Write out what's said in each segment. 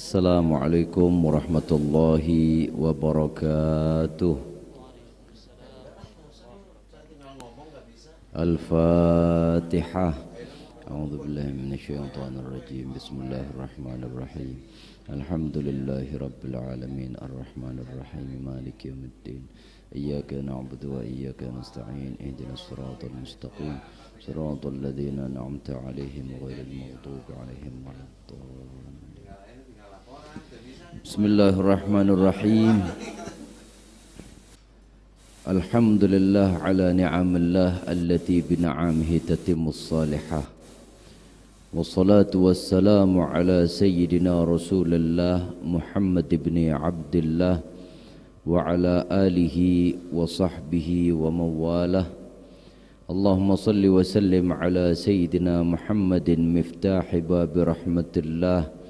Assalamualaikum warahmatullahi wabarakatuh. Al-Fatihah. A'udzu billahi minasyaitonir rajim. Bismillahirrahmanirrahim. Alhamdulillahi rabbil alamin arrahmanir rahim maliki yaumiddin. Iyyaka na'budu wa iyyaka nasta'in. Ihdinas siratal mustaqim. Siratal ladzina an'amta 'alaihim ghairil maghdubi 'alaihim waladdallin. Bismillahirrahmanirrahim. Alhamdulillah ala ni'amillah allati bina'amihi tatimmus salihah. Wassalatu wassalamu ala sayyidina Rasulillah Muhammad ibn Abdullah wa ala alihi wa sahbihi wa mawalah. Allahumma salli wa sallim ala sayyidina Muhammadin miftahi babi rahmatillah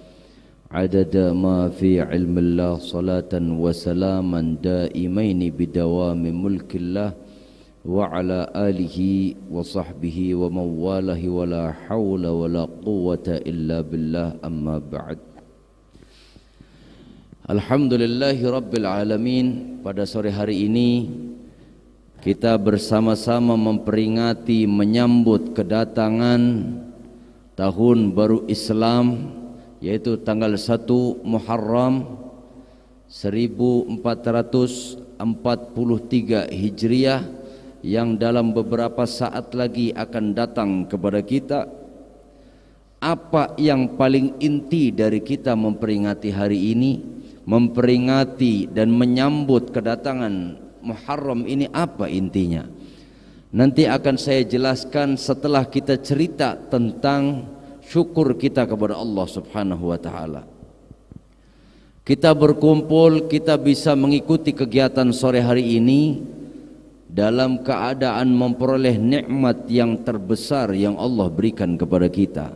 عدد ما في علم الله صلاة وسلاما دائمين بدوام ملك الله وعلى آله وصحبه ومواله ولا حول ولا قوة إلا بالله أما بعد. Alhamdulillahi Rabbil Alamin. Pada sore hari ini kita bersama-sama memperingati menyambut kedatangan tahun baru Islam, yaitu tanggal 1 Muharram 1443 Hijriah yang dalam beberapa saat lagi akan datang kepada kita. Apa yang paling inti dari kita memperingati hari ini, memperingati dan menyambut kedatangan Muharram ini, apa intinya? Nanti akan saya jelaskan setelah kita cerita tentang syukur kita kepada Allah Subhanahu wa taala. Kita berkumpul, kita bisa mengikuti kegiatan sore hari ini dalam keadaan memperoleh nikmat yang terbesar yang Allah berikan kepada kita.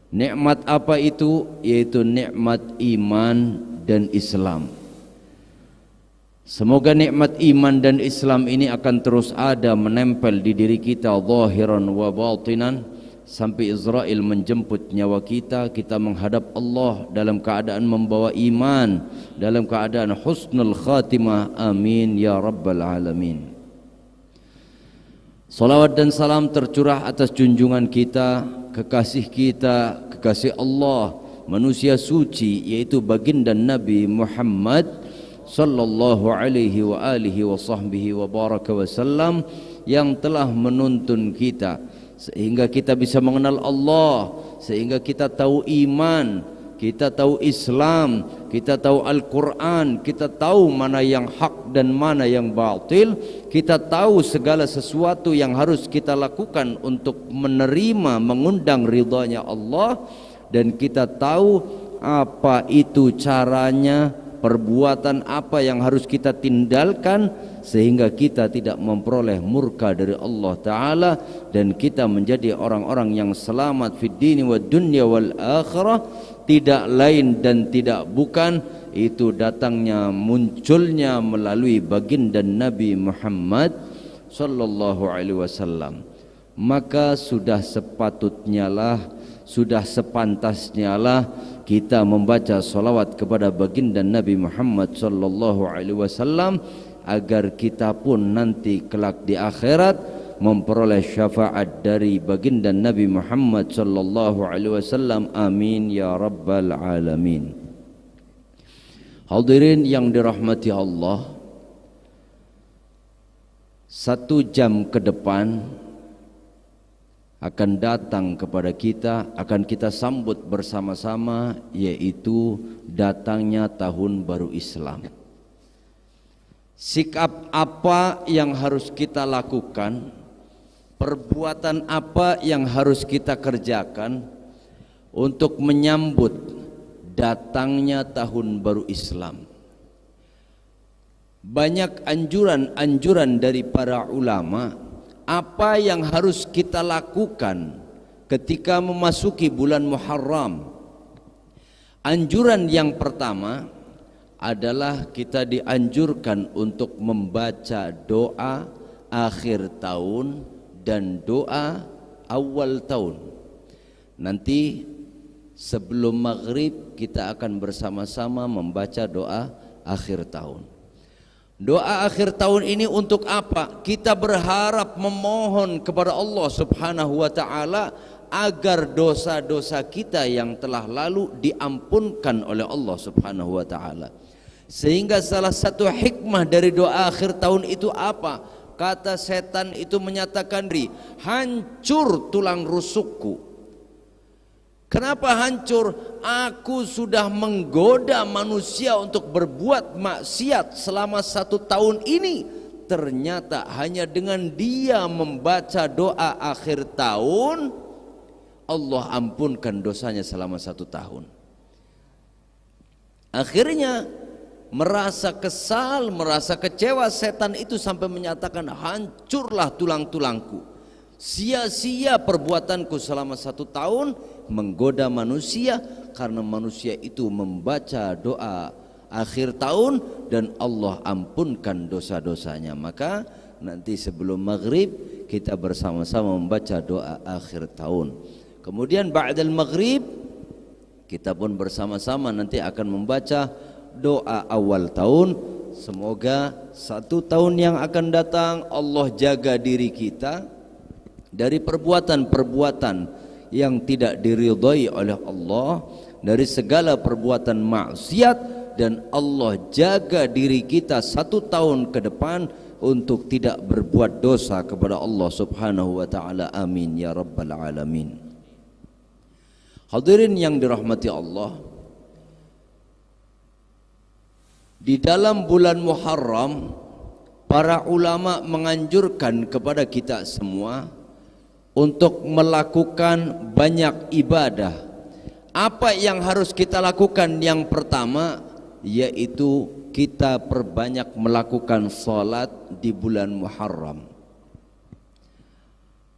Nikmat apa itu? Yaitu nikmat iman dan Islam. Semoga nikmat iman dan Islam ini akan terus ada menempel di diri kita zahiran wa batinan sampai Israel menjemput nyawa kita, kita menghadap Allah dalam keadaan membawa iman, dalam keadaan husnul khatimah. Amin ya rabbal alamin. Salawat dan salam tercurah atas junjungan kita, kekasih Allah, manusia suci, yaitu baginda Nabi Muhammad sallallahu alaihi wa alihi wa sahbihi wa baraka wasallam, yang telah menuntun kita sehingga kita bisa mengenal Allah, sehingga kita tahu iman, kita tahu Islam, kita tahu Al-Quran, kita tahu mana yang hak dan mana yang batil, kita tahu segala sesuatu yang harus kita lakukan untuk menerima, mengundang ridhanya Allah, dan kita tahu apa itu caranya, perbuatan apa yang harus kita tinggalkan sehingga kita tidak memperoleh murka dari Allah Ta'ala, dan kita menjadi orang-orang yang selamat fid dini wad dunya wal akhirah. Tidak lain dan tidak bukan itu datangnya, munculnya melalui baginda Nabi Muhammad sallallahu alaihi wasallam. Maka sudah sepatutnya lah, sudah sepantasnya lah kita membaca salawat kepada baginda Nabi Muhammad sallallahu alaihi wasallam, agar kita pun nanti kelak di akhirat memperoleh syafaat dari baginda Nabi Muhammad sallallahu alaihi wasallam. Amin ya rabbal alamin. Hadirin yang dirahmati Allah, 1 jam ke depan akan datang kepada kita, akan kita sambut bersama-sama, yaitu datangnya tahun baru Islam. Sikap apa yang harus kita lakukan, perbuatan apa yang harus kita kerjakan untuk menyambut datangnya tahun baru Islam? Banyak anjuran-anjuran dari para ulama apa yang harus kita lakukan ketika memasuki bulan Muharram. Anjuran yang pertama adalah kita dianjurkan untuk membaca doa akhir tahun dan doa awal tahun. Nanti sebelum maghrib kita akan bersama-sama membaca doa akhir tahun. Doa akhir tahun ini untuk apa? Kita berharap memohon kepada Allah Subhanahu wa taala agar dosa-dosa kita yang telah lalu diampunkan oleh Allah Subhanahu wa taala. Sehingga salah satu hikmah dari doa akhir tahun itu apa? Kata setan itu menyatakan, hancur tulang rusukku. Kenapa hancur? Aku sudah menggoda manusia untuk berbuat maksiat selama 1 tahun ini. Ternyata hanya dengan dia membaca doa akhir tahun, Allah ampunkan dosanya selama 1 tahun. Akhirnya merasa kesal, merasa kecewa, setan itu sampai menyatakan, hancurlah tulang-tulangku. Sia-sia perbuatanku selama 1 tahun menggoda manusia, karena manusia itu membaca doa akhir tahun dan Allah ampunkan dosa-dosanya. Maka nanti sebelum maghrib kita bersama-sama membaca doa akhir tahun. Kemudian ba'dal maghrib kita pun bersama-sama nanti akan membaca doa awal tahun. Semoga 1 tahun yang akan datang Allah jaga diri kita dari perbuatan-perbuatan yang tidak diridhai oleh Allah, dari segala perbuatan maksiat, dan Allah jaga diri kita 1 tahun ke depan untuk tidak berbuat dosa kepada Allah Subhanahu wa taala. Amin ya rabbal alamin. Hadirin yang dirahmati Allah, di dalam bulan Muharram para ulama menganjurkan kepada kita semua untuk melakukan banyak ibadah. Apa yang harus kita lakukan? Yang pertama yaitu kita perbanyak melakukan salat di bulan Muharram.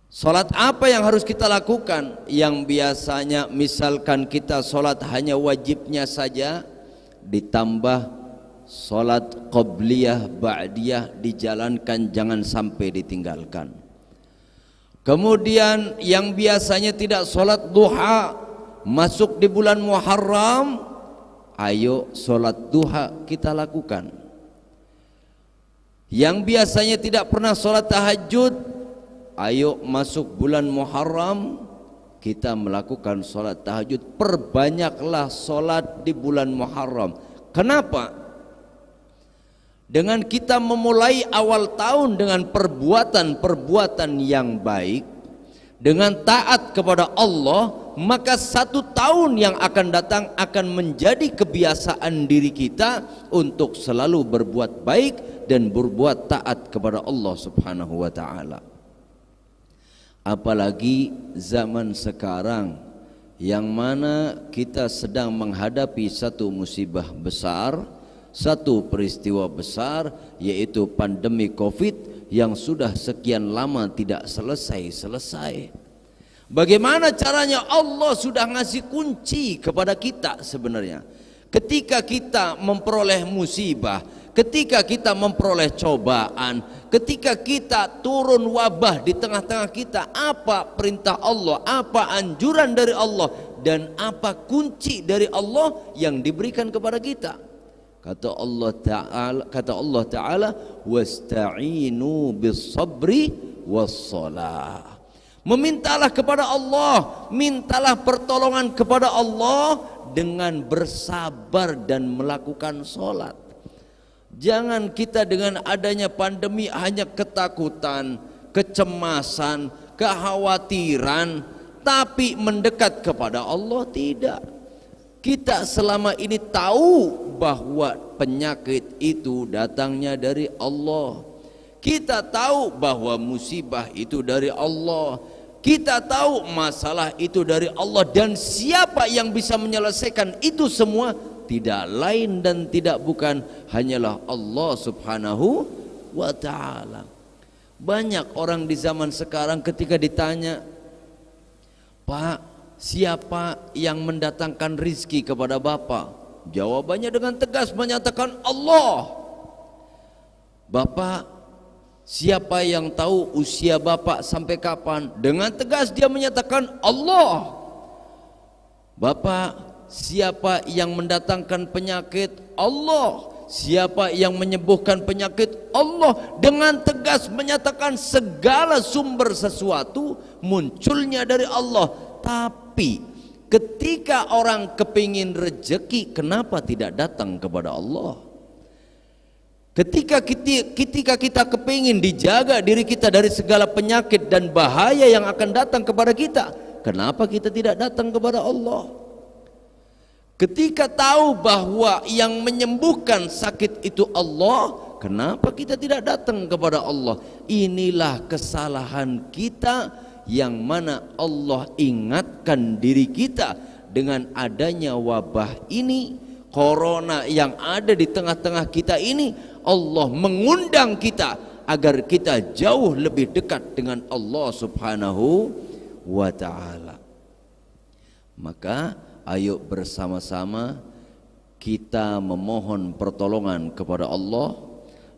Salat apa yang harus kita lakukan? Yang biasanya misalkan kita salat hanya wajibnya saja, ditambah salat qabliyah, ba'diyah dijalankan, jangan sampai ditinggalkan. Kemudian yang biasanya tidak sholat duha, masuk di bulan Muharram, ayo sholat duha kita lakukan. Yang biasanya tidak pernah sholat tahajud, ayo masuk bulan Muharram kita melakukan sholat tahajud. Perbanyaklah sholat di bulan Muharram. Kenapa? Dengan kita memulai awal tahun dengan perbuatan-perbuatan yang baik, dengan taat kepada Allah, maka 1 tahun yang akan datang akan menjadi kebiasaan diri kita untuk selalu berbuat baik dan berbuat taat kepada Allah Subhanahu wa taala. Apalagi zaman sekarang yang mana kita sedang menghadapi satu musibah besar, satu peristiwa besar, yaitu pandemi Covid yang sudah sekian lama tidak selesai-selesai. Bagaimana caranya? Allah sudah ngasih kunci kepada kita sebenarnya. Ketika kita memperoleh musibah, ketika kita memperoleh cobaan, ketika kita turun wabah di tengah-tengah kita, apa perintah Allah, apa anjuran dari Allah, dan apa kunci dari Allah yang diberikan kepada kita? Kata Allah Ta'ala, wasta'inu bis sabri was salah. Memintalah kepada Allah, mintalah pertolongan kepada Allah dengan bersabar dan melakukan sholat. Jangan kita dengan adanya pandemi hanya ketakutan, kecemasan, kekhawatiran, tapi mendekat kepada Allah tidak. Kita selama ini tahu bahwa penyakit itu datangnya dari Allah. Kita tahu bahwa musibah itu dari Allah. Kita tahu masalah itu dari Allah, dan siapa yang bisa menyelesaikan itu semua? Tidak lain dan tidak bukan hanyalah Allah Subhanahu wa ta'ala. Banyak orang di zaman sekarang ketika ditanya, Pak, siapa yang mendatangkan rizki kepada Bapak? Jawabannya dengan tegas menyatakan Allah. Bapak, siapa yang tahu usia Bapak sampai kapan? Dengan tegas dia menyatakan Allah. Bapak, siapa yang mendatangkan penyakit? Allah. Siapa yang menyembuhkan penyakit? Allah. Dengan tegas menyatakan segala sumber sesuatu munculnya dari Allah. Tapi ketika orang kepingin rezeki, kenapa tidak datang kepada Allah? Ketika kita kepingin dijaga diri kita dari segala penyakit dan bahaya yang akan datang kepada kita, kenapa kita tidak datang kepada Allah? Ketika tahu bahwa yang menyembuhkan sakit itu Allah, kenapa kita tidak datang kepada Allah? Inilah kesalahan kita yang mana Allah ingatkan diri kita dengan adanya wabah ini, corona yang ada di tengah-tengah kita ini. Allah mengundang kita agar kita jauh lebih dekat dengan Allah Subhanahu wa ta'ala. Maka ayo bersama-sama kita memohon pertolongan kepada Allah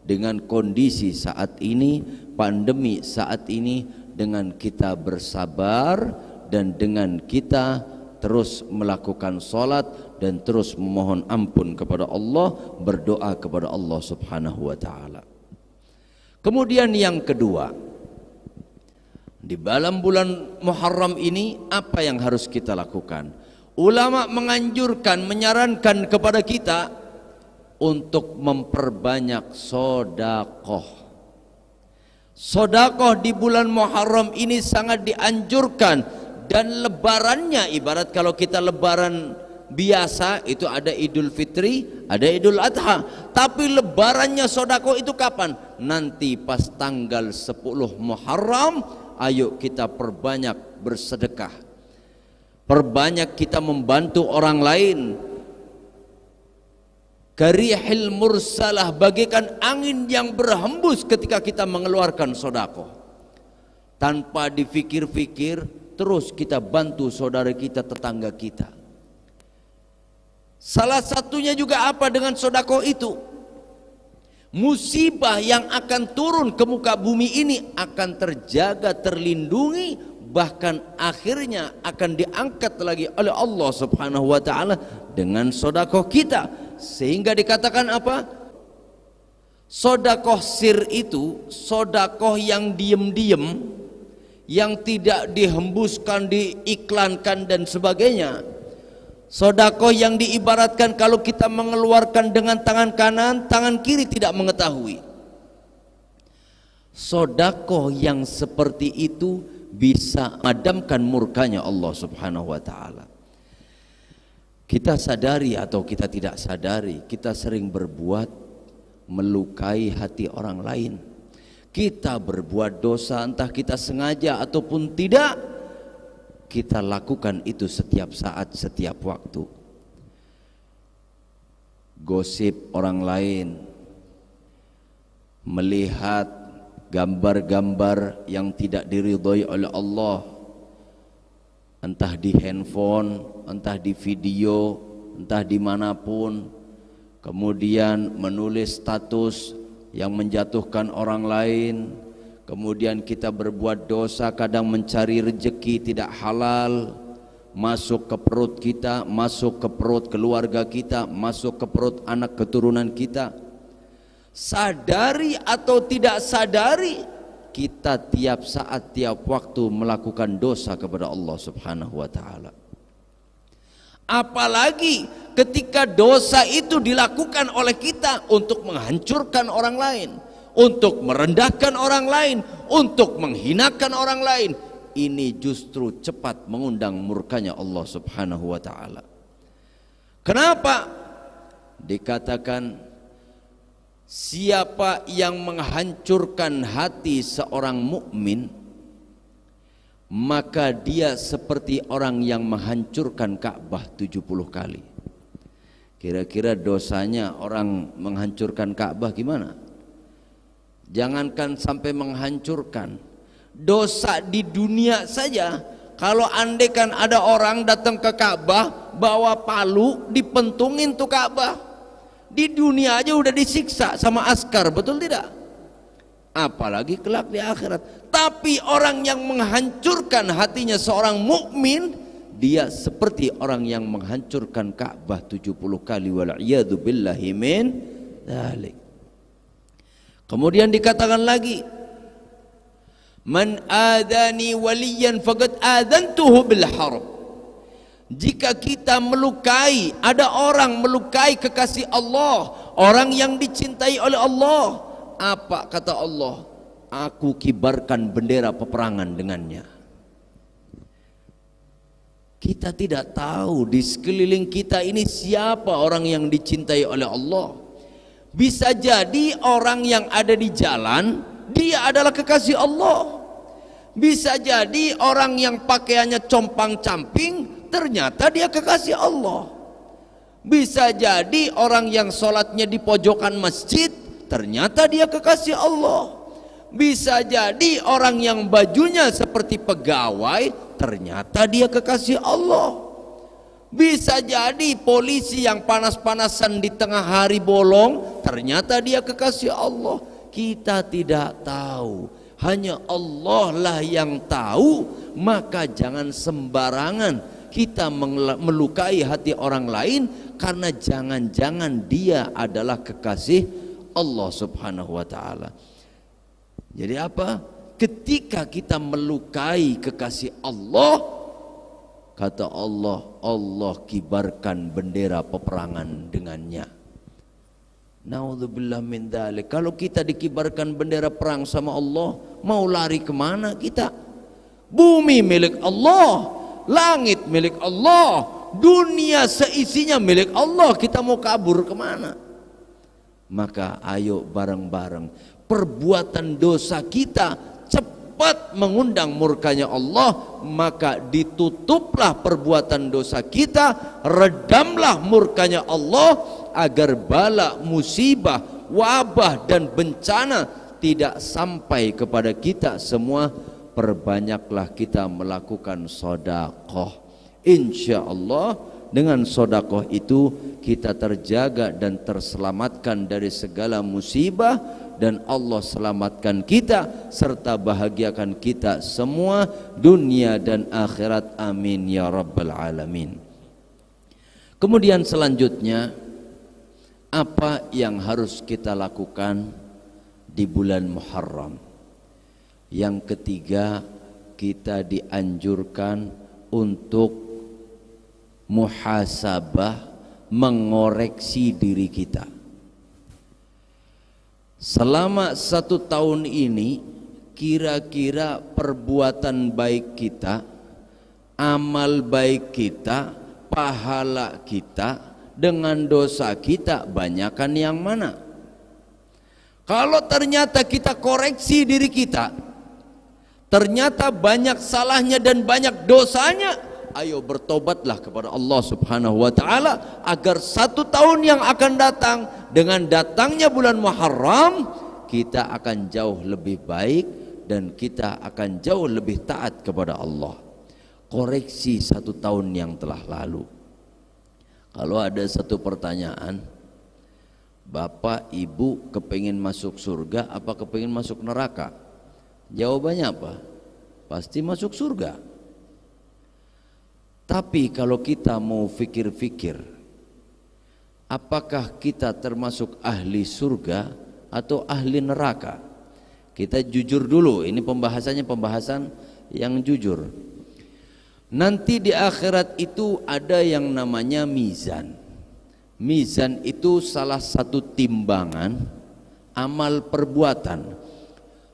dengan kondisi saat ini, pandemi saat ini, dengan kita bersabar dan dengan kita terus melakukan salat dan terus memohon ampun kepada Allah, berdoa kepada Allah Subhanahu wa ta'ala. Kemudian yang kedua, di dalam bulan Muharram ini apa yang harus kita lakukan? Ulama menganjurkan, menyarankan kepada kita untuk memperbanyak sedekah. Sedekah di bulan Muharram ini sangat dianjurkan. Dan lebarannya, ibarat kalau kita lebaran biasa itu ada Idul Fitri, ada Idul Adha. Tapi lebarannya sedekah itu kapan? Nanti pas tanggal 10 Muharram. Ayo kita perbanyak bersedekah, perbanyak kita membantu orang lain. Karihil mursalah, bagaikan angin yang berhembus ketika kita mengeluarkan sedekah. Tanpa dipikir-pikir, terus kita bantu saudara kita, tetangga kita. Salah satunya juga apa dengan sedekah itu? Musibah yang akan turun ke muka bumi ini akan terjaga, terlindungi, bahkan akhirnya akan diangkat lagi oleh Allah Subhanahu wa ta'ala dengan sedekah kita. Sehingga dikatakan apa? Sedekah sir itu sedekah yang diam-diam, yang tidak dihembuskan, diiklankan dan sebagainya. Sedekah yang diibaratkan kalau kita mengeluarkan dengan tangan kanan, tangan kiri tidak mengetahui. Sedekah yang seperti itu bisa memadamkan murkanya Allah Subhanahu wa ta'ala. Kita sadari atau kita tidak sadari, kita sering berbuat melukai hati orang lain. Kita berbuat dosa, entah kita sengaja ataupun tidak, kita lakukan itu setiap saat, setiap waktu. Gosip orang lain, melihat gambar-gambar yang tidak diridhoi oleh Allah, entah di handphone, entah di video, entah dimanapun, kemudian menulis status yang menjatuhkan orang lain. Kemudian kita berbuat dosa, kadang mencari rezeki tidak halal, masuk ke perut kita, masuk ke perut keluarga kita, masuk ke perut anak keturunan kita. Sadari atau tidak sadari, kita tiap saat, tiap waktu melakukan dosa kepada Allah Subhanahu wa ta'ala. Apalagi ketika dosa itu dilakukan oleh kita untuk menghancurkan orang lain, untuk merendahkan orang lain, untuk menghinakan orang lain. Ini justru cepat mengundang murkanya Allah Subhanahu wa ta'ala. Kenapa? Dikatakan siapa yang menghancurkan hati seorang mukmin, maka dia seperti orang yang menghancurkan Ka'bah 70 kali. Kira-kira dosanya orang menghancurkan Ka'bah gimana? Jangankan sampai menghancurkan, dosa di dunia saja. Kalau andaikan ada orang datang ke Ka'bah bawa palu, dipentungin tuh Ka'bah, di dunia aja udah disiksa sama askar, betul tidak? Apalagi kelak di akhirat. Tapi orang yang menghancurkan hatinya seorang mukmin, dia seperti orang yang menghancurkan Ka'bah 70 kali, wal'iyadu billahi min dzalik. Kemudian dikatakan lagi, man adani waliyan faqad adantuhu bil harb. Jika kita melukai, ada orang melukai kekasih Allah, orang yang dicintai oleh Allah, apa kata Allah? Aku kibarkan bendera peperangan dengannya. Kita tidak tahu di sekeliling kita ini siapa orang yang dicintai oleh Allah. Bisa jadi orang yang ada di jalan, dia adalah kekasih Allah. Bisa jadi orang yang pakaiannya compang-camping, ternyata dia kekasih Allah. Bisa jadi orang yang sholatnya di pojokan masjid, ternyata dia kekasih Allah. Bisa jadi orang yang bajunya seperti pegawai, ternyata dia kekasih Allah. Bisa jadi polisi yang panas-panasan di tengah hari bolong, ternyata dia kekasih Allah. Kita tidak tahu, hanya Allah lah yang tahu. Maka jangan sembarangan kita melukai hati orang lain, karena jangan-jangan dia adalah kekasih Allah subhanahu wa ta'ala. Jadi apa? Ketika kita melukai kekasih Allah, kata Allah, Allah kibarkan bendera peperangan dengannya. Naudzubillah min dzalik. Kalau kita dikibarkan bendera perang sama Allah, mau lari kemana kita? Bumi milik Allah, langit milik Allah, dunia seisinya milik Allah. Kita mau kabur kemana? Maka ayo bareng-bareng. Perbuatan dosa kita cepat mengundang murkanya Allah, maka ditutuplah perbuatan dosa kita, redamlah murkanya Allah, agar bala, musibah, wabah dan bencana tidak sampai kepada kita semua. Perbanyaklah kita melakukan sedekah. Insya Allah dengan sedekah itu kita terjaga dan terselamatkan dari segala musibah, dan Allah selamatkan kita serta bahagiakan kita semua dunia dan akhirat. Amin ya rabbal alamin. Kemudian selanjutnya, apa yang harus kita lakukan di bulan Muharram? Yang ketiga, kita dianjurkan untuk muhasabah, mengoreksi diri kita. Selama 1 tahun ini, kira-kira perbuatan baik kita, amal baik kita, pahala kita dengan dosa kita, banyakan yang mana? Kalau ternyata kita koreksi diri kita, ternyata banyak salahnya dan banyak dosanya, ayo bertobatlah kepada Allah subhanahu wa ta'ala, agar 1 tahun yang akan datang, dengan datangnya bulan Muharram, kita akan jauh lebih baik dan kita akan jauh lebih taat kepada Allah. Koreksi 1 tahun yang telah lalu. Kalau ada satu pertanyaan, Bapak Ibu kepingin masuk surga apa kepingin masuk neraka? Jawabannya apa? Pasti masuk surga. Tapi kalau kita mau fikir-fikir, apakah kita termasuk ahli surga atau ahli neraka? Kita jujur dulu, ini pembahasannya pembahasan yang jujur. Nanti di akhirat itu ada yang namanya mizan. Mizan itu salah satu timbangan amal perbuatan.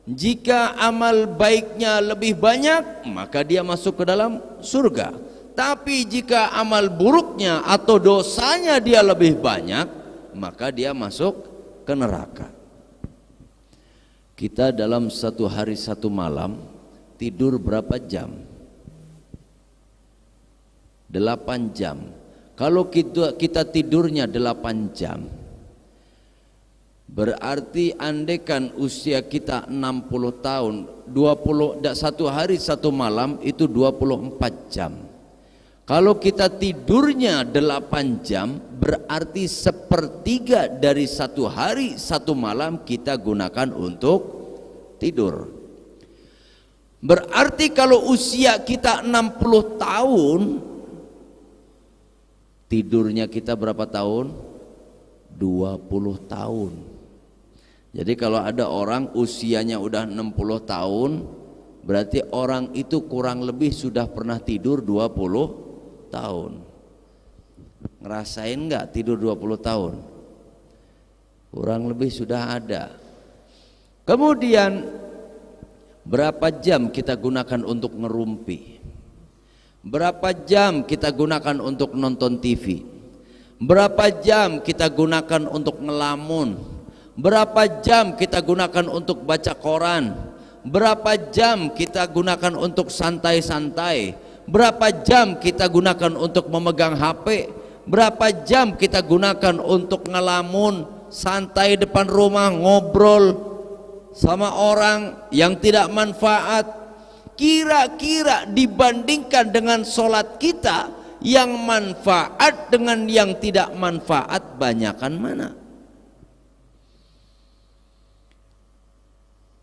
Jika amal baiknya lebih banyak, maka dia masuk ke dalam surga. Tapi jika amal buruknya atau dosanya dia lebih banyak, maka dia masuk ke neraka. Kita dalam 1 hari 1 malam tidur berapa jam? 8 jam. Kalau kita tidurnya 8 jam, berarti andekan usia kita 60 tahun, 1 hari 1 malam itu 24 jam. Kalau kita tidurnya 8 jam, berarti 1/3 dari 1 hari 1 malam kita gunakan untuk tidur. Berarti kalau usia kita 60 tahun, Tidurnya kita berapa tahun? 20 tahun. Jadi kalau ada orang usianya udah 60 tahun, berarti orang itu kurang lebih sudah pernah tidur 20 tahun. Ngerasain nggak tidur 20 tahun? Kurang lebih sudah ada. Kemudian berapa jam kita gunakan untuk ngerumpi? Berapa jam kita gunakan untuk nonton TV? Berapa jam kita gunakan untuk ngelamun? Berapa jam kita gunakan untuk baca koran? Berapa jam kita gunakan untuk santai-santai? Berapa jam kita gunakan untuk memegang HP? Berapa jam kita gunakan untuk ngelamun, santai depan rumah, ngobrol sama orang yang tidak manfaat? Kira-kira dibandingkan dengan sholat kita, yang manfaat dengan yang tidak manfaat banyakan mana?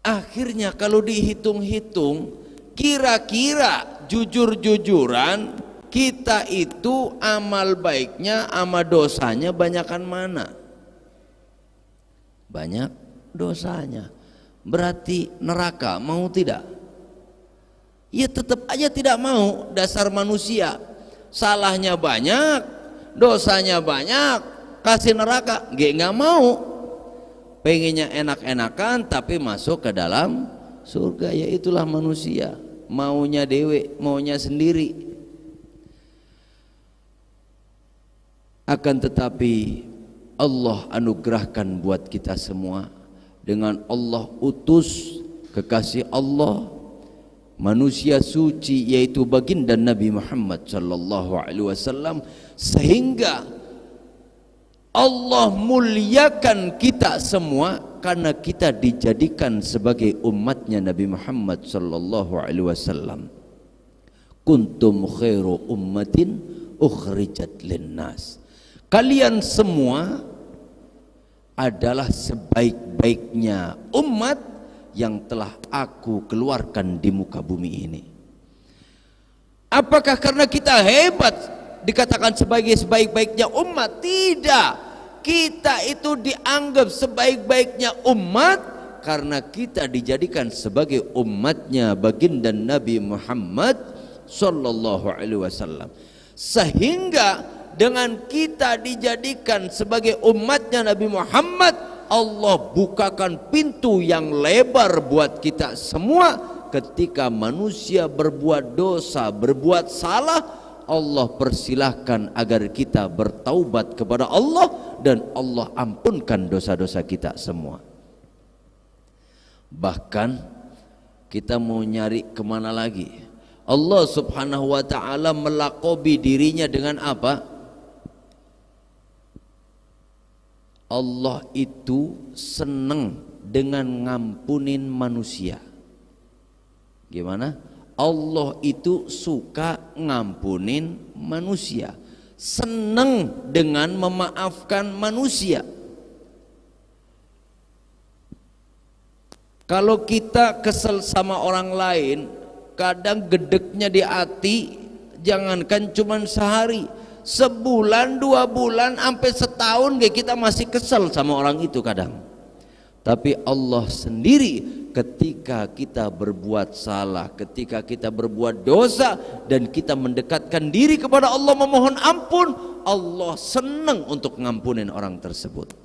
Akhirnya kalau dihitung-hitung, kira-kira jujur-jujuran kita itu amal baiknya sama dosanya banyakan mana? Banyak dosanya. Berarti neraka mau tidak? Ya tetap aja tidak mau, dasar manusia. Salahnya banyak, dosanya banyak, kasih neraka, nggak mau. Pengennya enak-enakan tapi masuk ke dalam surga. Ya itulah manusia, maunya dewe, maunya sendiri. Akan tetapi Allah anugerahkan buat kita semua, dengan Allah utus kekasih Allah, manusia suci, yaitu baginda Nabi Muhammad sallallahu alaihi wasallam, sehingga Allah muliakan kita semua karena kita dijadikan sebagai umatnya Nabi Muhammad sallallahu alaihi wasallam. Kuntum khairu ummatin ukhrijat linnas. Kalian semua adalah sebaik-baiknya umat yang telah aku keluarkan di muka bumi ini. Apakah karena kita hebat dikatakan sebagai sebaik-baiknya umat? Tidak. Kita itu dianggap sebaik-baiknya umat karena kita dijadikan sebagai umatnya baginda Nabi Muhammad sallallahu alaihi wasallam. Sehingga dengan kita dijadikan sebagai umatnya Nabi Muhammad, Allah bukakan pintu yang lebar buat kita semua. Ketika manusia berbuat dosa, berbuat salah, Allah persilahkan agar kita bertaubat kepada Allah dan Allah ampunkan dosa-dosa kita semua. Bahkan kita mau nyari kemana lagi? Allah subhanahu wa ta'ala melakobi dirinya dengan apa? Allah itu senang dengan ngampunin manusia. Gimana? Allah itu suka ngampunin manusia, senang dengan memaafkan manusia. Kalau kita kesel sama orang lain, kadang gedeknya di hati, jangankan cuman sehari, sebulan, 2 bulan, sampai setahun kita masih kesel sama orang itu kadang. Tapi Allah sendiri ketika kita berbuat salah, ketika kita berbuat dosa dan kita mendekatkan diri kepada Allah memohon ampun, Allah senang untuk ngampunin orang tersebut.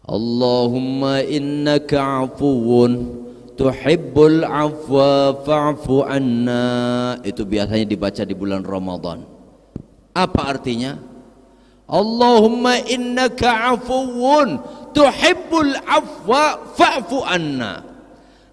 Allahumma innaka afuwun tuhibbul afwa fa'fu anna. Itu biasanya dibaca di bulan Ramadan. Apa artinya? Allahumma innaka afuwun tuhibbul afwa fa'fu anna.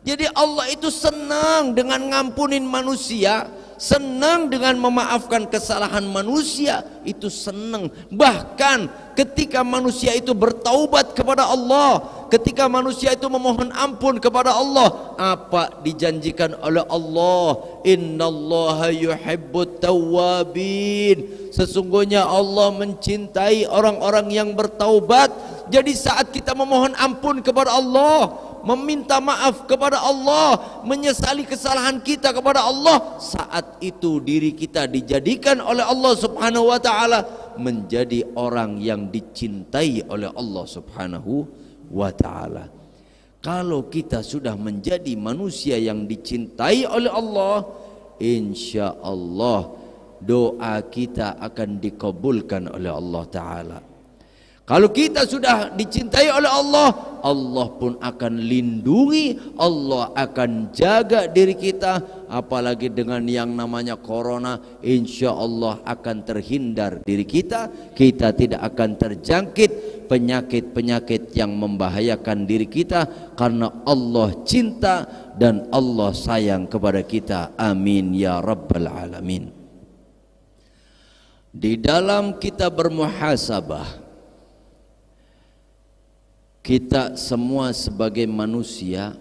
Jadi Allah itu senang dengan ngampunin manusia, senang dengan memaafkan kesalahan manusia, itu senang. Bahkan ketika manusia itu bertaubat kepada Allah, ketika manusia itu memohon ampun kepada Allah, apa dijanjikan oleh Allah? Innallaha yuhibbut tawwabin. Sesungguhnya Allah mencintai orang-orang yang bertaubat. Jadi saat kita memohon ampun kepada Allah, meminta maaf kepada Allah, menyesali kesalahan kita kepada Allah, saat itu diri kita dijadikan oleh Allah Subhanahu wa taala menjadi orang yang dicintai oleh Allah Subhanahu wa taala. Kalau kita sudah menjadi manusia yang dicintai oleh Allah, insya Allah doa kita akan dikabulkan oleh Allah taala. Kalau kita sudah dicintai oleh Allah, Allah pun akan lindungi, Allah akan jaga diri kita. Apalagi dengan yang namanya corona, insya Allah akan terhindar diri kita. Kita tidak akan terjangkit penyakit-penyakit yang membahayakan diri kita, karena Allah cinta dan Allah sayang kepada kita. Amin ya rabbal alamin. Di dalam kita bermuhasabah, kita semua sebagai manusia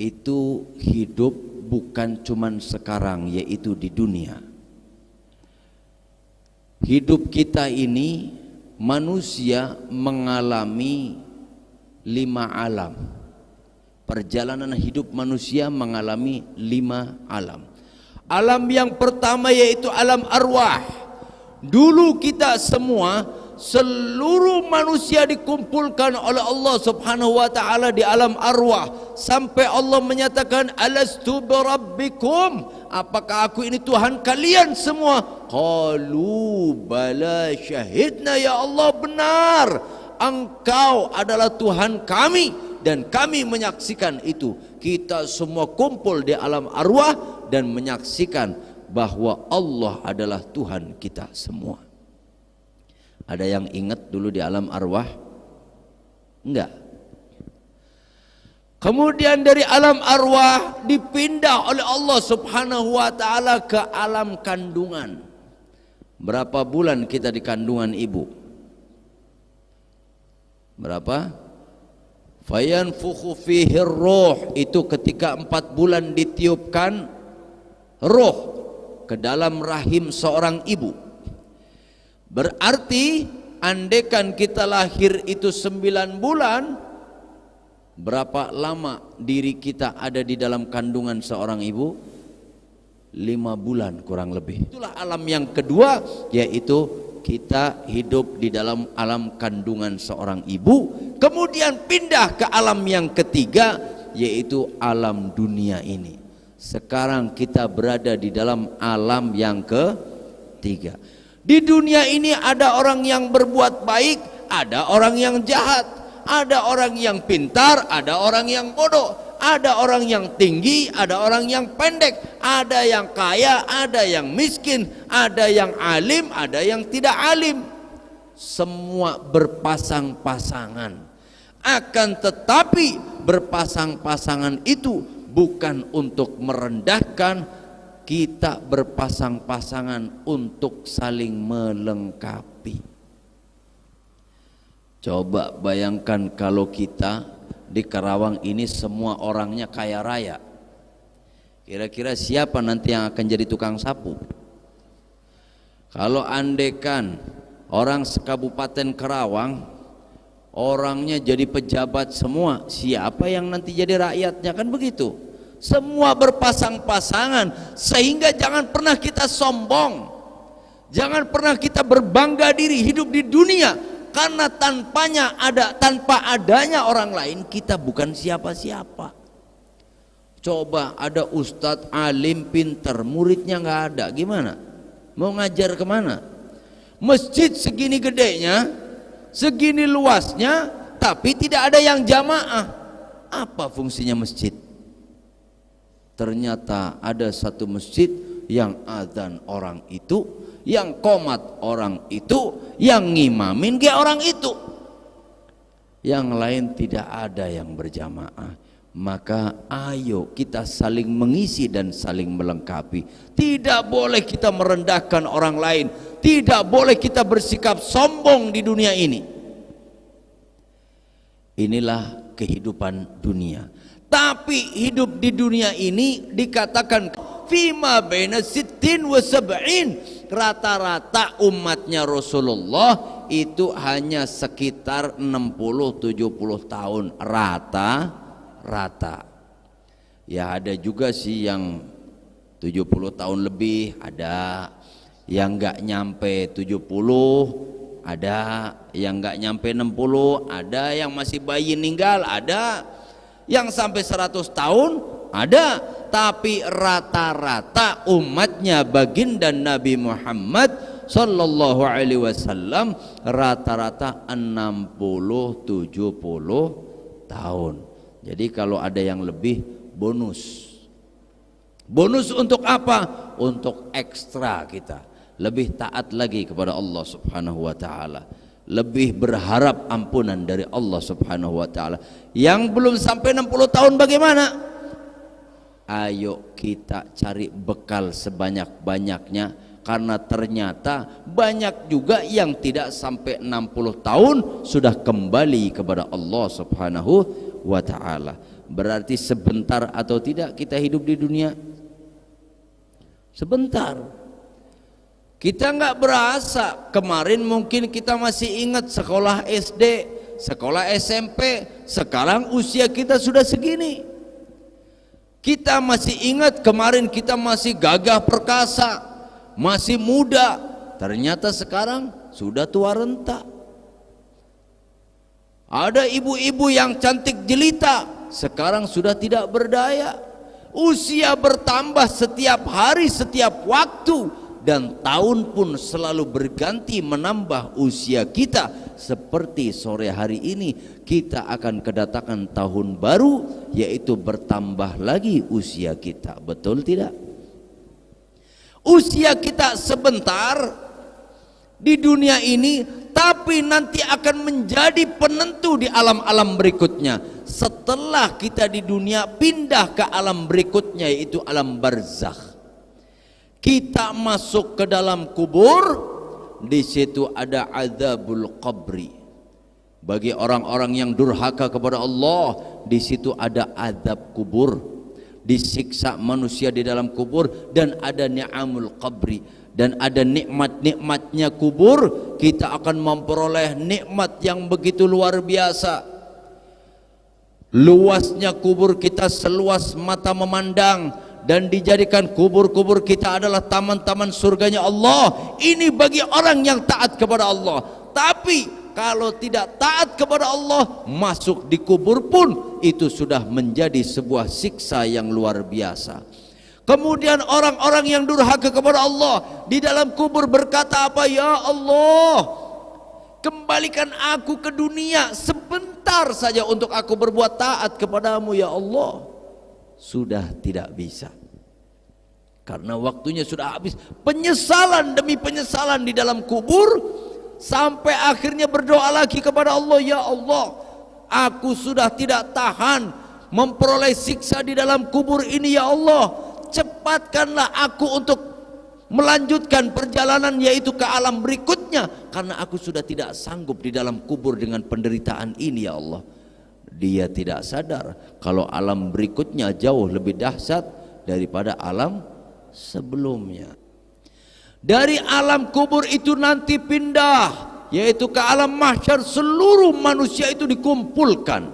itu hidup bukan cuman sekarang, yaitu di dunia. Hidup kita ini manusia mengalami 5 alam. Perjalanan hidup manusia mengalami 5 alam. Alam yang pertama yaitu alam arwah. Dulu kita semua, seluruh manusia dikumpulkan oleh Allah Subhanahu wa taala di alam arwah, sampai Allah menyatakan, alastu birabbikum, apakah aku ini Tuhan kalian semua? Qalu bala syahidna, ya Allah benar, engkau adalah Tuhan kami dan kami menyaksikan itu. Kita semua kumpul di alam arwah dan menyaksikan bahwa Allah adalah Tuhan kita semua. Ada yang ingat dulu di alam arwah? Enggak. Kemudian dari alam arwah dipindah oleh Allah Subhanahu wa taala ke alam kandungan. Berapa bulan kita di kandungan ibu? Berapa? Fayanfukhu fihi ruh, itu ketika 4 bulan ditiupkan roh ke dalam rahim seorang ibu. Berarti andekan kita lahir itu 9 bulan, berapa lama diri kita ada di dalam kandungan seorang ibu? 5 bulan kurang lebih. Itulah alam yang kedua, yaitu kita hidup di dalam alam kandungan seorang ibu, kemudian pindah ke alam yang ketiga, yaitu alam dunia ini. Sekarang kita berada di dalam alam yang ketiga. Di dunia ini ada orang yang berbuat baik, ada orang yang jahat, ada orang yang pintar, ada orang yang bodoh, ada orang yang tinggi, ada orang yang pendek, ada yang kaya, ada yang miskin, ada yang alim, ada yang tidak alim. Semua berpasang-pasangan. Akan tetapi berpasang-pasangan itu bukan untuk merendahkan, kita berpasang-pasangan untuk saling melengkapi. Coba bayangkan kalau kita di Karawang ini semua orangnya kaya raya. Kira-kira siapa nanti yang akan jadi tukang sapu? Kalau andekan orang sekabupaten Karawang orangnya jadi pejabat semua, siapa yang nanti jadi rakyatnya? Kan begitu. Semua berpasang-pasangan, sehingga jangan pernah kita sombong, jangan pernah kita berbangga diri hidup di dunia, karena tanpa adanya orang lain kita bukan siapa-siapa. Coba ada ustadz alim pinter, muridnya nggak ada, gimana? Mau ngajar kemana? Masjid segini gedenya, segini luasnya, tapi tidak ada yang jamaah. Apa fungsinya masjid? Ternyata ada satu masjid yang adzan orang itu, yang qomat orang itu, yang ngimamin dia orang itu, yang lain tidak ada yang berjamaah. Maka ayo kita saling mengisi dan saling melengkapi. Tidak boleh kita merendahkan orang lain, tidak boleh kita bersikap sombong di dunia ini. Inilah kehidupan dunia. Tapi hidup di dunia ini dikatakan fima baina sittin wa sab'in, rata-rata umatnya Rasulullah itu hanya sekitar 60-70 tahun rata-rata. Ya ada juga sih yang 70 tahun lebih, ada yang nggak nyampe 70, ada yang nggak nyampe 60, ada yang masih bayi ninggal, ada yang sampai 100 tahun, ada. Tapi rata-rata umatnya baginda Nabi Muhammad sallallahu alaihi wasallam rata-rata 60-70 tahun. Jadi kalau ada yang lebih, bonus. Bonus untuk apa? Untuk ekstra kita lebih taat lagi kepada Allah Subhanahu wa taala, lebih berharap ampunan dari Allah Subhanahu wa taala. Yang belum sampai 60 tahun bagaimana? Ayo kita cari bekal sebanyak-banyaknya, karena ternyata banyak juga yang tidak sampai 60 tahun sudah kembali kepada Allah Subhanahu wa taala. Berarti sebentar atau tidak kita hidup di dunia? Sebentar. Kita nggak berasa. Kemarin mungkin kita masih ingat sekolah SD, sekolah SMP, sekarang usia kita sudah segini. Kita masih ingat kemarin kita masih gagah perkasa, masih muda, ternyata sekarang sudah tua renta. Ada ibu-ibu yang cantik jelita, sekarang sudah tidak berdaya. Usia bertambah setiap hari, setiap waktu, dan tahun pun selalu berganti menambah usia kita. Seperti sore hari ini kita akan kedatangan tahun baru, yaitu bertambah lagi usia kita. Betul tidak? Usia kita sebentar di dunia ini, tapi nanti akan menjadi penentu di alam-alam berikutnya. Setelah kita di dunia, pindah ke alam berikutnya, yaitu alam barzakh. Kita masuk ke dalam kubur, di situ ada azabul qabri. Bagi orang-orang yang durhaka kepada Allah, di situ ada azab kubur, disiksa manusia di dalam kubur, dan ada ni'amul qabri, dan ada nikmat-nikmatnya kubur. Kita akan memperoleh nikmat yang begitu luar biasa. Luasnya kubur kita seluas mata memandang, dan dijadikan kubur-kubur kita adalah taman-taman surganya Allah. Ini bagi orang yang taat kepada Allah. Tapi kalau tidak taat kepada Allah, masuk di kubur pun itu sudah menjadi sebuah siksa yang luar biasa. Kemudian orang-orang yang durhaka kepada Allah di dalam kubur berkata apa? Ya Allah, kembalikan aku ke dunia sebentar saja untuk aku berbuat taat kepadamu ya Allah. Sudah tidak bisa, karena waktunya sudah habis. Penyesalan demi penyesalan di dalam kubur, sampai akhirnya berdoa lagi kepada Allah, ya Allah, aku sudah tidak tahan memperoleh siksa di dalam kubur ini ya Allah, cepatkanlah aku untuk melanjutkan perjalanan, yaitu ke alam berikutnya, karena aku sudah tidak sanggup di dalam kubur dengan penderitaan ini ya Allah. Dia tidak sadar kalau alam berikutnya jauh lebih dahsyat daripada alam sebelumnya. Dari alam kubur itu nanti pindah, yaitu ke alam mahsyar. Seluruh manusia itu dikumpulkan,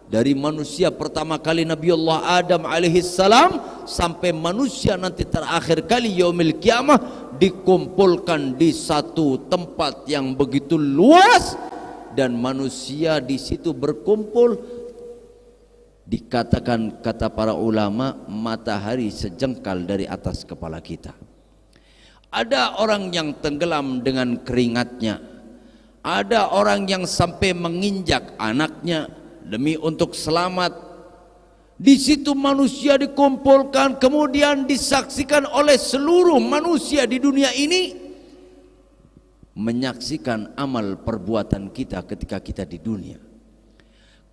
dari manusia pertama kali Nabi Allah Adam alaihissalam sampai manusia nanti terakhir kali yaumil kiamah, dikumpulkan di satu tempat yang begitu luas, dan manusia di situ berkumpul. Dikatakan kata para ulama, matahari sejengkal dari atas kepala kita. Ada orang yang tenggelam dengan keringatnya, ada orang yang sampai menginjak anaknya demi untuk selamat. Di situ manusia dikumpulkan, kemudian disaksikan oleh seluruh manusia di dunia ini, menyaksikan amal perbuatan kita ketika kita di dunia.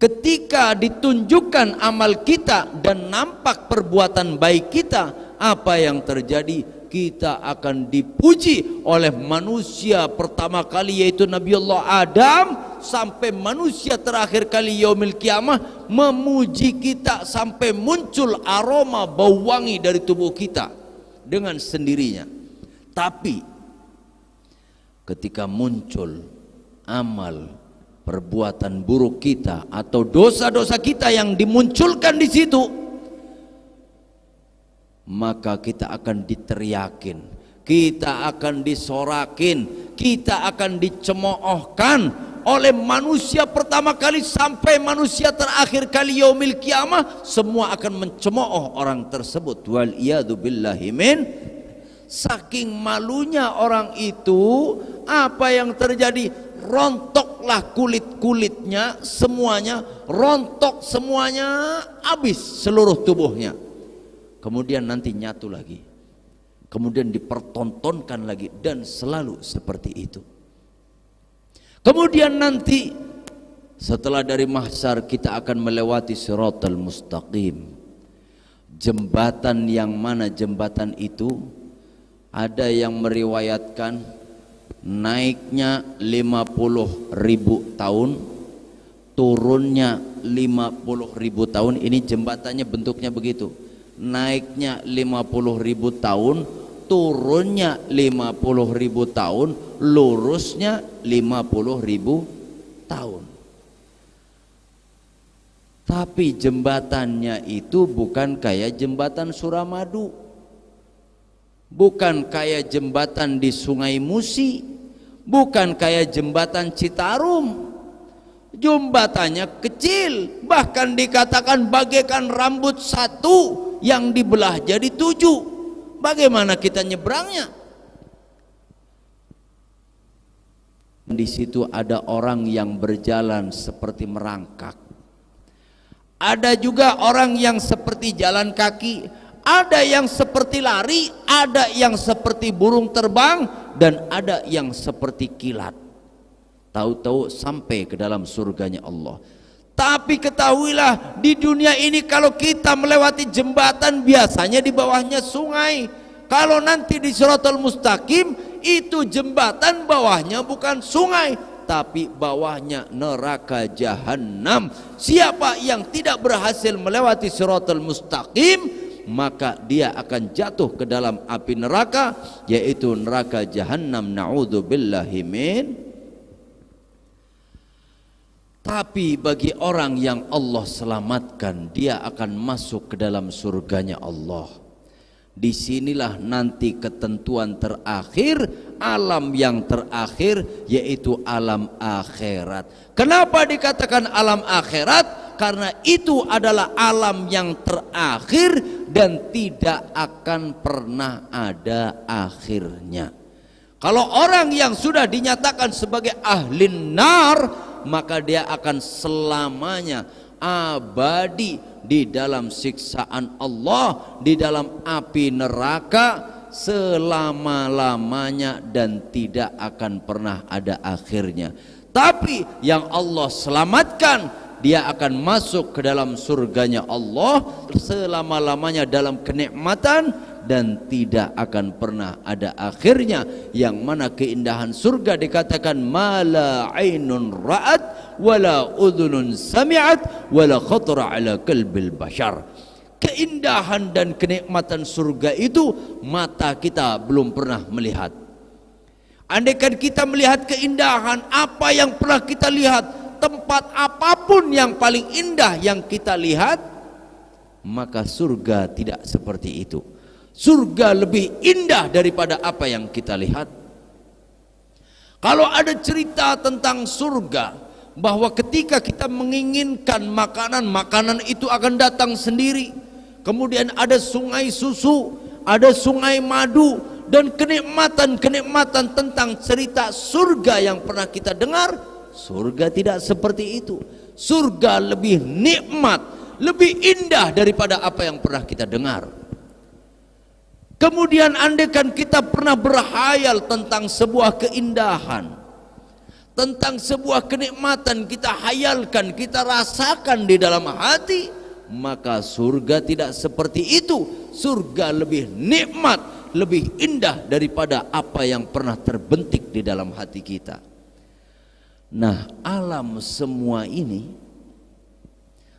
Ketika ditunjukkan amal kita dan nampak perbuatan baik kita, apa yang terjadi? Kita akan dipuji oleh manusia pertama kali, yaitu Nabi Allah Adam, sampai manusia terakhir kali yaumil kiamah memuji kita, sampai muncul aroma bau wangi dari tubuh kita dengan sendirinya. Tapi ketika muncul amal perbuatan buruk kita atau dosa-dosa kita yang dimunculkan di situ, maka kita akan diteriakin, kita akan disorakin, kita akan dicemoohkan oleh manusia pertama kali sampai manusia terakhir kali yaumil kiamah. Semua akan mencemooh orang tersebut. Wal iyadu billahi min. Saking malunya orang itu, apa yang terjadi? Rontoklah kulit-kulitnya semuanya, rontok semuanya, habis seluruh tubuhnya. Kemudian nanti nyatu lagi, kemudian dipertontonkan lagi, dan selalu seperti itu. Kemudian nanti setelah dari mahsyar kita akan melewati siratal mustaqim, jembatan yang mana jembatan itu ada yang meriwayatkan naiknya 50.000 tahun, turunnya 50.000 tahun. Ini jembatannya bentuknya begitu, naiknya 50.000 tahun, turunnya 50.000 tahun, lurusnya 50.000 tahun. Tapi jembatannya itu bukan kayak jembatan Suramadu, bukan kayak jembatan di Sungai Musi, bukan kayak jembatan Citarum. Jembatannya kecil, bahkan dikatakan bagaikan rambut satu yang dibelah jadi 7. Bagaimana kita nyebrangnya? Di situ ada orang yang berjalan seperti merangkak, ada juga orang yang seperti jalan kaki, ada yang seperti lari, ada yang seperti burung terbang, dan ada yang seperti kilat. Tahu-tahu sampai ke dalam surganya Allah. Tapi ketahuilah, di dunia ini kalau kita melewati jembatan biasanya di bawahnya sungai. Kalau nanti di Siratal Mustaqim itu jembatan bawahnya bukan sungai, tapi bawahnya neraka jahanam. Siapa yang tidak berhasil melewati Siratal Mustaqim, maka dia akan jatuh ke dalam api neraka, yaitu neraka jahanam. Na'udzubillahi min. Tapi bagi orang yang Allah selamatkan, dia akan masuk ke dalam surganya Allah. Disinilah nanti ketentuan terakhir, alam yang terakhir, yaitu alam akhirat. Kenapa dikatakan alam akhirat? Karena itu adalah alam yang terakhir dan tidak akan pernah ada akhirnya. Kalau orang yang sudah dinyatakan sebagai ahli nar, maka dia akan selamanya abadi di dalam siksaan Allah, di dalam api neraka selama-lamanya dan tidak akan pernah ada akhirnya. Tapi yang Allah selamatkan, dia akan masuk ke dalam surganya Allah selama-lamanya dalam kenikmatan dan tidak akan pernah ada akhirnya. Yang mana keindahan surga dikatakan mala ainun ra'at wala udhunun sami'at wala khatara ala qalbil bashar. Keindahan dan kenikmatan surga itu mata kita belum pernah melihat. Andaikan kita melihat keindahan, apa yang pernah kita lihat, tempat apapun yang paling indah yang kita lihat, maka surga tidak seperti itu. Surga lebih indah daripada apa yang kita lihat. Kalau ada cerita tentang surga, bahwa ketika kita menginginkan makanan, makanan itu akan datang sendiri. Kemudian ada sungai susu, ada sungai madu, dan kenikmatan-kenikmatan tentang cerita surga yang pernah kita dengar. Surga tidak seperti itu. Surga lebih nikmat, lebih indah daripada apa yang pernah kita dengar. Kemudian andaikan kita pernah berhayal tentang sebuah keindahan, tentang sebuah kenikmatan, kita hayalkan, kita rasakan di dalam hati, maka surga tidak seperti itu. Surga lebih nikmat, lebih indah daripada apa yang pernah terbentik di dalam hati kita. Nah, alam semua ini,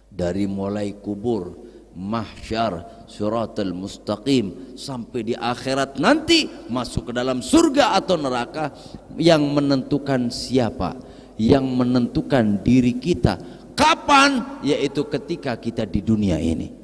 dari mulai kubur mahsyar, siratal mustaqim, sampai di akhirat nanti masuk ke dalam surga atau neraka. Yang menentukan siapa? Yang menentukan diri kita kapan? Yaitu ketika kita di dunia ini.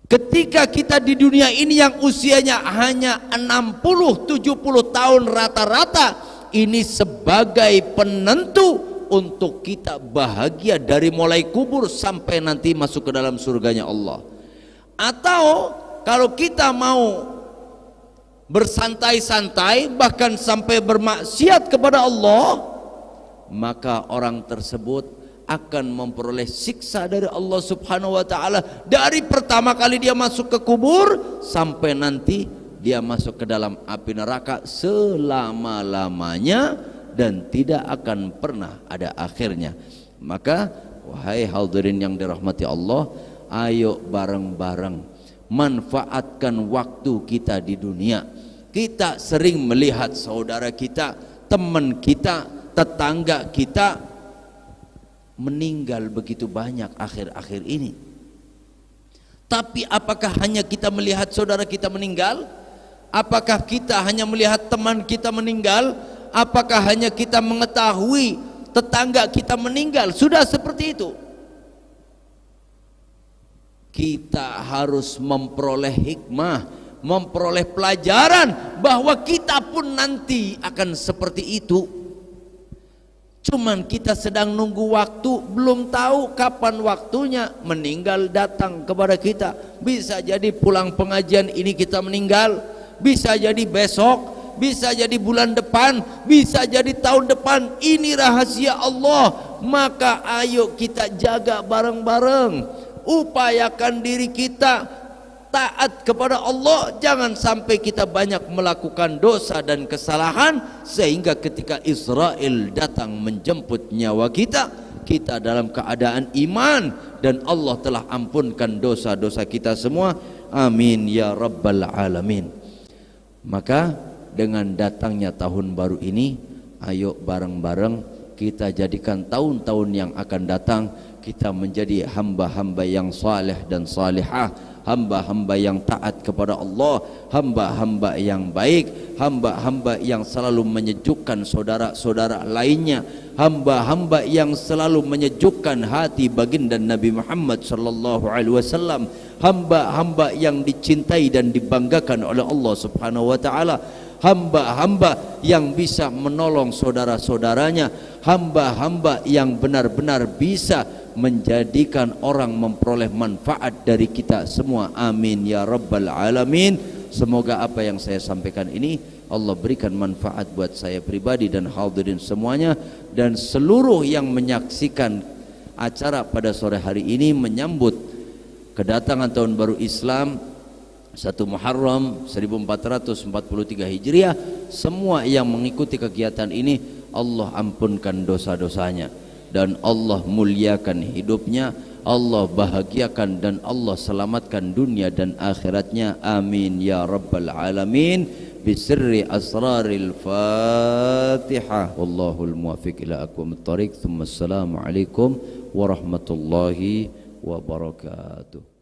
Ketika kita di dunia ini yang usianya hanya 60-70 tahun rata-rata, ini sebagai penentu untuk kita bahagia dari mulai kubur sampai nanti masuk ke dalam surganya Allah. Atau kalau kita mau bersantai-santai bahkan sampai bermaksiat kepada Allah, maka orang tersebut akan memperoleh siksa dari Allah Subhanahu wa taala dari pertama kali dia masuk ke kubur sampai nanti dia masuk ke dalam api neraka selama-lamanya dan tidak akan pernah ada akhirnya. Maka wahai hadirin yang dirahmati Allah, ayo bareng-bareng manfaatkan waktu kita di dunia. Kita sering melihat saudara kita, teman kita, tetangga kita meninggal begitu banyak akhir-akhir ini. Tapi apakah hanya kita melihat saudara kita meninggal? Apakah kita hanya melihat teman kita meninggal? Apakah hanya kita mengetahui tetangga kita meninggal? Sudah seperti itu. Kita harus memperoleh hikmah, memperoleh pelajaran bahwa kita pun nanti akan seperti itu. Cuman kita sedang nunggu waktu, belum tahu kapan waktunya meninggal datang kepada kita. Bisa jadi pulang pengajian ini kita meninggal, bisa jadi besok, bisa jadi bulan depan, bisa jadi tahun depan. Ini rahasia Allah. Maka ayo kita jaga bareng-bareng, upayakan diri kita taat kepada Allah, jangan sampai kita banyak melakukan dosa dan kesalahan sehingga ketika Israel datang menjemput nyawa kita, kita dalam keadaan iman dan Allah telah ampunkan dosa-dosa kita semua. Amin ya rabbal alamin. Maka dengan datangnya tahun baru ini, ayo bareng-bareng kita jadikan tahun-tahun yang akan datang kita menjadi hamba-hamba yang saleh dan salihah, hamba-hamba yang taat kepada Allah, hamba-hamba yang baik, hamba-hamba yang selalu menyejukkan saudara-saudara lainnya, hamba-hamba yang selalu menyejukkan hati baginda Nabi Muhammad sallallahu alaihi wasallam, hamba-hamba yang dicintai dan dibanggakan oleh Allah Subhanahu wa taala, hamba-hamba yang bisa menolong saudara-saudaranya, hamba-hamba yang benar-benar bisa menjadikan orang memperoleh manfaat dari kita semua. Amin ya rabbal alamin. Semoga apa yang saya sampaikan ini Allah berikan manfaat buat saya pribadi dan hadirin semuanya, dan seluruh yang menyaksikan acara pada sore hari ini menyambut kedatangan tahun baru Islam 1 Muharram 1443 Hijriah. Semua yang mengikuti kegiatan ini Allah ampunkan dosa-dosanya dan Allah muliakan hidupnya, Allah bahagiakan dan Allah selamatkan dunia dan akhiratnya. Amin ya rabbal alamin. Bisirri asraril Fatihah. Wallahul muwaffiq ila aqwamit thoriq. Assalamu alaikum warahmatullahi wabarakatuh.